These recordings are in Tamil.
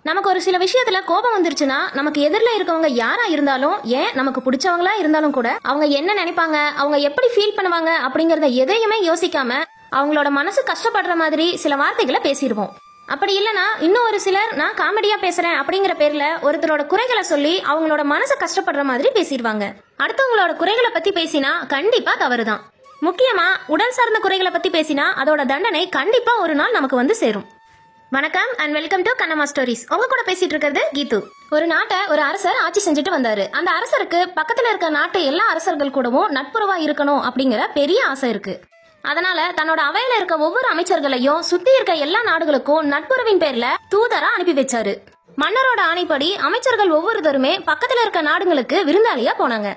நமக்கு ஒரு சில விஷயத்துல கோபம் வந்துருச்சுன்னா நமக்கு எதிரில இருக்கவங்க யாரா இருந்தாலும், ஏன் நமக்கு பிடிச்சவங்களா இருந்தாலும் கூட அவங்க என்ன நினைப்பாங்க, அவங்க எப்படி ஃபீல் பண்ணுவாங்க அப்படிங்கறத எதையுமே யோசிக்காம அவங்களோட மனசு கஷ்டப்படுற மாதிரி சில வார்த்தைகளை பேசிடுவோம். அப்படி இல்லனா இன்னும் ஒரு சிலர் நான் காமெடியா பேசுறேன் அப்படிங்கிற பேர்ல ஒருத்தரோட குறைகளை சொல்லி அவங்களோட மனசு கஷ்டப்படுற மாதிரி பேசிடுவாங்க. அடுத்தவங்களோட குறைகளை பத்தி பேசினா கண்டிப்பா தவறுதான். முக்கியமா உடல் சார்ந்த குறைகளை பத்தி பேசினா அதோட தண்டனை கண்டிப்பா ஒரு நாள் நமக்கு வந்து சேரும். வணக்கம் and welcome to Kannamma stories. உங்க கூட பேசிட்டு இருக்கிறது கீது. ஒரு நாட்டை ஒரு அரசர் ஆட்சி செஞ்சுட்டு வந்தாரு. அந்த அரசருக்கு பக்கத்துல இருக்க நாட்டு எல்லா அரசர்கள் கூடவும் நட்புறவா இருக்கணும் அப்படிங்கிற பெரிய ஆசை இருக்கு. அதனால தன்னோட அவையில இருக்க ஒவ்வொரு அமைச்சர்களையும் சுத்தி இருக்க எல்லா நாடுகளுக்கும் நட்புறவின் பேர்ல தூதரா அனுப்பி வச்சாரு. மன்னரோட ஆணைப்படி அமைச்சர்கள் ஒவ்வொருத்தருமே பக்கத்துல இருக்க நாடுகளுக்கு விருந்தாளியா போனாங்க.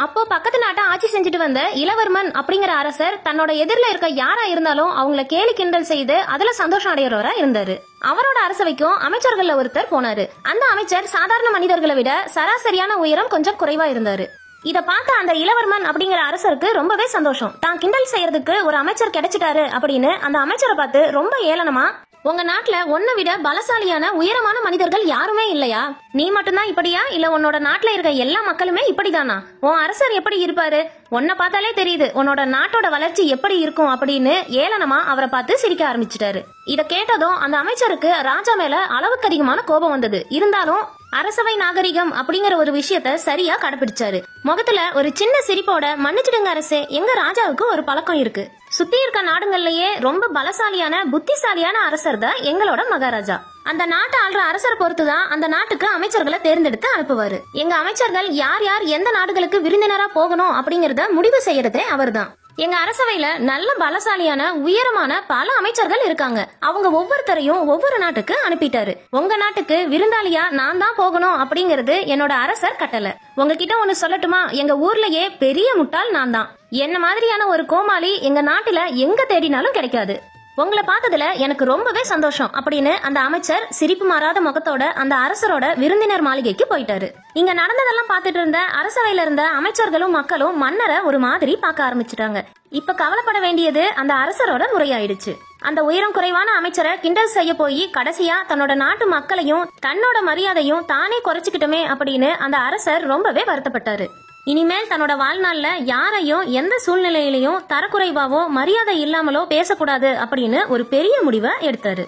அப்போ பக்கத்து நாட்டை ஆட்சி செஞ்சுட்டு வந்த இளவர்மன் அப்படிங்கிற அரசர் தன்னோட எதிரில இருக்க யாரா இருந்தாலும் அவங்கள கேலி கிண்டல் செய்து அதுல சந்தோஷம் அடையறவரா இருந்தாரு. அவரோட அரசவைக்கும் அமைச்சர்கள்ல ஒருத்தர் போனாரு. அந்த அமைச்சர் சாதாரண மனிதர்களை விட சராசரியான உயரம் கொஞ்சம் குறைவா இருந்தாரு. இத பார்த்த அந்த இளவர்மன் அப்படிங்கிற அரசருக்கு ரொம்பவே சந்தோஷம். தான் கிண்டல் செய்யறதுக்கு ஒரு அமைச்சர் கிடைச்சிட்டாரு அப்படின்னு அந்த அமைச்சரை பார்த்து ரொம்ப ஏளனமா, உங்க நாட்டுல உன்னை விட பலசாலியான உயரமான மனிதர்கள் யாருமே இல்லையா? நீ மட்டும்தான் இப்படியா? இல்ல உன்னோட நாட்டுல இருக்க எல்லா மக்களுமே இப்படிதானா? உன் அரசர் எப்படி இருப்பாரு? உன்னை பார்த்தாலே தெரியுது உன்னோட நாட்டோட வளர்ச்சி எப்படி இருக்கும் அப்படின்னு ஏளனமா அவரை பார்த்து சிரிக்க ஆரம்பிச்சிட்டாரு. இத கேட்டதும் அந்த அமைச்சருக்கு ராஜா மேல அளவுக்கு அதிகமான கோபம் வந்தது. இருந்தாலும் அரசவை நாகரிகம் அப்படிங்கிற ஒரு விஷயத்த சரியா கடைபிடிச்சாரு. முகத்துல ஒரு சின்ன சிரிப்போட, மன்னிச்சிடுங்க அரசே, எங்க ராஜாவுக்கு ஒரு பழக்கம் இருக்கு. சுத்தி இருக்க நாடுகள்லயே ரொம்ப பலசாலியான புத்திசாலியான அரசர் தான் எங்களோட மகாராஜா. அந்த நாட்டை ஆள்ற அரசரை பொறுத்துதான் அந்த நாட்டுக்கு அமைச்சர்களை தேர்ந்தெடுத்து அனுப்புவாரு. எங்க அமைச்சர்கள் யார் யார் எந்த நாடுகளுக்கு விருந்தினரா போகணும் அப்படிங்கறத முடிவு செய்யறதே அவர்தான். எங்க அரசவையில நல்ல பலசாலியான உயரமான பல அமைச்சர்கள் இருக்காங்க. அவங்க ஒவ்வொருத்தரையும் ஒவ்வொரு நாட்டுக்கு அனுப்பிட்டாரு. உங்க நாட்டுக்கு விருந்தாளியா நான் தான் போகணும் அப்படிங்கறது என்னோட அரசர் கட்டளை. உங்ககிட்ட ஒண்ணு சொல்லட்டுமா? எங்க ஊர்லயே பெரிய முட்டாள் நான் தான். என்ன மாதிரியான ஒரு கோமாளி எங்க நாட்டுல எங்க தேடினாலும் கிடைக்காது. உங்களை பார்த்ததுல எனக்கு ரொம்பவே சந்தோஷம் அப்படின்னு அந்த அமைச்சர் சிரிப்பு மாறாத முகத்தோட அந்த அரசரோட விருந்தினர் மாளிகைக்கு போயிட்டாரு. இங்க நடந்ததெல்லாம் பார்த்துட்டு இருந்த அரசவையில இருந்த அமைச்சர்களும் மக்களும் மன்னரை ஒரு மாதிரி பார்க்க ஆரம்பிச்சுட்டாங்க. இப்ப கவலைப்பட வேண்டியது அந்த அரசரோட முறையாயிடுச்சு. அந்த உயரம் குறைவான அமைச்சரை கிண்டல் செய்ய போய் கடைசியா தன்னோட நாட்டு மக்களையும் தன்னோட மரியாதையும் தானே குறைச்சுக்கிட்டோமே அப்படின்னு அந்த அரசர் ரொம்பவே வருத்தப்பட்டாரு. இனிமேல் தன்னோட வாழ்நாள்ல யாரையும் எந்த சூழ்நிலையிலையும் தரக்குறைவாவோ மரியாதை இல்லாமலோ பேசக்கூடாது அப்படின்னு ஒரு பெரிய முடிவை எடுத்தாரு.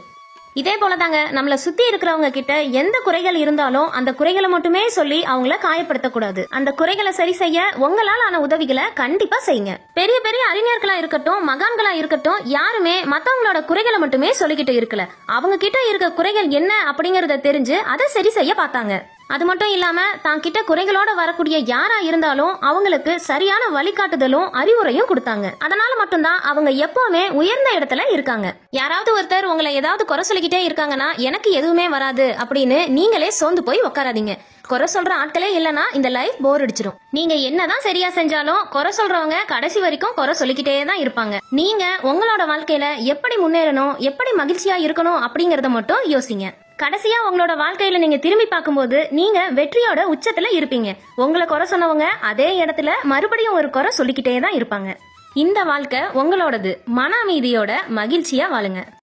இதே போலதாங்க நம்மள சுத்தி இருக்கிறவங்க கிட்ட எந்த குறைகள் இருந்தாலும் அந்த குறைகளை மட்டுமே சொல்லி அவங்கள காயப்படுத்தக்கூடாது. அந்த குறைகளை சரி செய்ய உங்களால் ஆன உதவிகளை கண்டிப்பா செய்யுங்க. பெரிய பெரிய அறிஞர்களா இருக்கட்டும், மகான்களா இருக்கட்டும், யாருமே மத்தவங்களோட குறைகளை மட்டுமே சொல்லிக்கிட்டு இருக்கல. அவங்க கிட்ட இருக்க குறைகள் என்ன அப்படிங்கறத தெரிஞ்சு அதை சரி செய்ய பார்த்தாங்க. அது மட்டும் இல்லாம தான் கிட்ட குறைகளோட வரக்கூடிய யாரா இருந்தாலும் அவங்களுக்கு சரியான வழிகாட்டுதலும் அறிவுரையும் கொடுத்தாங்க. அதனால மட்டும்தான் அவங்க எப்பவுமே உயர்ந்த இடத்துல இருக்காங்க. யாராவது ஒருத்தர் உங்களை ஏதாவது குறை சொல்லிக்கிட்டே இருக்காங்கன்னா எனக்கு எதுவுமே வராது அப்படின்னு நீங்களே சோர்ந்து போய் உட்காராதீங்க. குறை சொல்ற ஆட்களே இல்லனா இந்த லைஃப் போர் அடிச்சிடும். நீங்க என்னதான் சரியா செஞ்சாலும் குறை சொல்றவங்க கடைசி வரைக்கும் குறை சொல்லிக்கிட்டே தான் இருப்பாங்க. நீங்க உங்களோட வாழ்க்கையில எப்படி முன்னேறணும், எப்படி மகிழ்ச்சியா இருக்கணும் அப்படிங்கறத மட்டும் யோசிங்க. கடைசியா உங்களோட வாழ்க்கையில நீங்க திரும்பி பார்க்கும்போது நீங்க வெற்றியோட உச்சத்துல இருப்பீங்க. உங்களை குறை சொன்னவங்க அதே இடத்துல மறுபடியும் ஒரு குறை சொல்லிக்கிட்டே தான் இருப்பாங்க. இந்த வாழ்க்கை உங்களோடது. மன அமைதியோட மகிழ்ச்சியா வாழுங்க.